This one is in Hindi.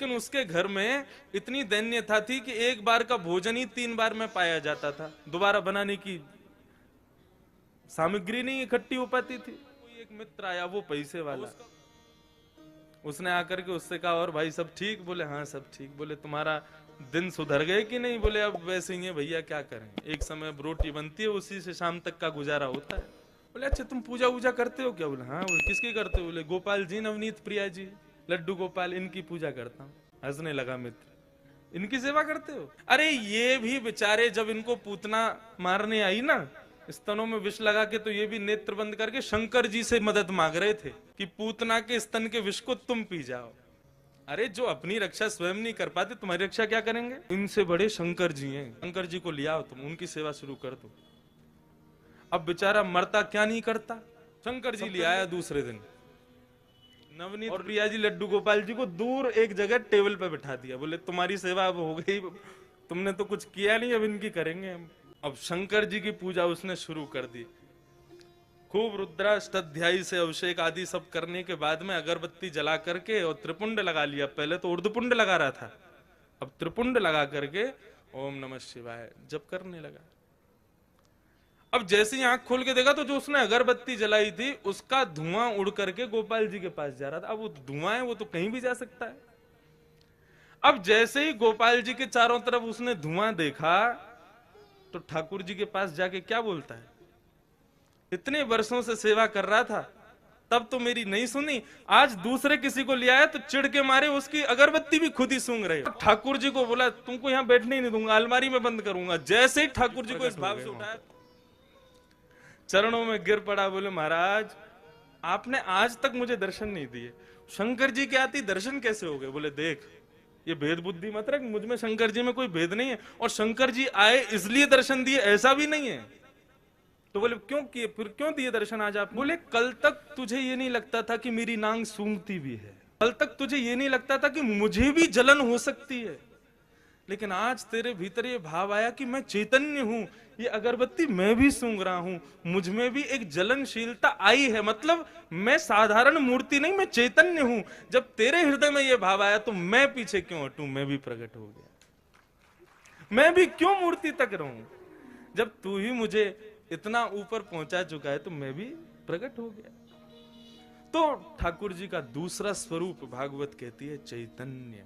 लेकिन उसके घर में इतनी दैन्यता थी कि एक बार का भोजन ही 3 बार में पाया जाता था, दोबारा बनाने की सामग्री नहीं इकट्ठी हो पाती थी। कोई एक मित्र आया, वो पैसे वाला, उसने आकर के उससे कहा और भाई सब ठीक? बोले हाँ सब ठीक। बोले तुम्हारा दिन सुधर गए कि नहीं? बोले अब वैसे ही है भैया, क्या करें, एक समय अब रोटी बनती है, उसी से शाम तक का गुजारा होता है। बोले अच्छा तुम पूजा वूजा करते हो क्या? बोले हाँ। बोले किसकी करते हो? बोले गोपाल जी, नवनीत प्रिया जी, लड्डू गोपाल, इनकी पूजा करता हूँ। हंसने लगा मित्र, इनकी सेवा करते हो? अरे ये भी बेचारे जब इनको पूतना मारने आई ना, स्तनों में विष लगा के, तो ये भी नेत्र बंद करके शंकर जी से मदद मांग रहे थे कि पूतना के स्तन के विष को तुम पी जाओ। अरे जो अपनी रक्षा स्वयं नहीं कर पाते, तुम्हारी रक्षा क्या करेंगे? इनसे बड़े शंकर जी हैं, शंकर जी को ले आओ, तुम उनकी सेवा शुरू कर दो। अब बेचारा मरता क्या नहीं करता, शंकर जी ले आया दूसरे दिन। नवनीत और प्रिया जी लड्डू गोपाल जी को दूर एक जगह टेबल पे बिठा दिया। बोले तुम्हारी सेवा अब हो गई, तुमने तो कुछ किया नहीं, अब इनकी करेंगे हम। अब शंकर जी की पूजा उसने शुरू कर दी। खूब रुद्राष्टाध्यायी से अभिषेक आदि सब करने के बाद में अगरबत्ती जला करके और त्रिपुंड लगा लिया। पहले तो ऊर्ध्वपुंड लगा रहा था, अब त्रिपुंड लगा करके ओम नमः शिवाय जप करने लगा। अब जैसे ही आंख खोल के देखा तो जो उसने अगरबत्ती जलाई थी उसका धुआं उड़ करके गोपाल जी के पास जा रहा था। अब वो धुआं है, वो तो कहीं भी जा सकता है। अब जैसे ही गोपाल जी के चारों तरफ उसने धुआं देखा तो ठाकुर जी के पास जाके क्या बोलता है, इतने वर्षों से सेवा कर रहा था, तब तो मेरी नहीं सुनी, आज दूसरे किसी को ले आया तो चिढ़ के मारे उसकी अगरबत्ती भी खुद ही सूंघ रहे। ठाकुर जी को बोला तुमको यहां बैठने ही नहीं दूंगा, अलमारी में बंद करूंगा। जैसे ही ठाकुर जी को इस भाव से उठाया, चरणों में गिर पड़ा। बोले महाराज आपने आज तक मुझे दर्शन नहीं दिए, शंकर जी के आती दर्शन कैसे हो गए? बोले देख ये भेद बुद्धि मत रख, मुझ में शंकर जी में कोई भेद नहीं है, और शंकर जी आए इसलिए दर्शन दिए ऐसा भी नहीं है। तो बोले क्यों किए, फिर क्यों दिए दर्शन आज आप? बोले कल तक तुझे ये नहीं लगता था कि मेरी नांग सूंघती भी है, कल तक तुझे ये नहीं लगता था कि मुझे भी जलन हो सकती है, लेकिन आज तेरे भीतर ये भाव आया कि मैं चैतन्य हूं, ये अगरबत्ती मैं भी सूंघ रहा हूं, मुझ में भी एक जलनशीलता आई है, मतलब मैं साधारण मूर्ति नहीं, मैं चैतन्य हूं। जब तेरे हृदय में ये भाव आया तो मैं पीछे क्यों हटूं, मैं भी प्रकट हो गया, मैं भी क्यों मूर्ति तक रहूं, जब तू ही मुझे इतना ऊपर पहुंचा चुका है तो मैं भी प्रकट हो गया। तो ठाकुर जी का दूसरा स्वरूप भागवत कहती है चैतन्य।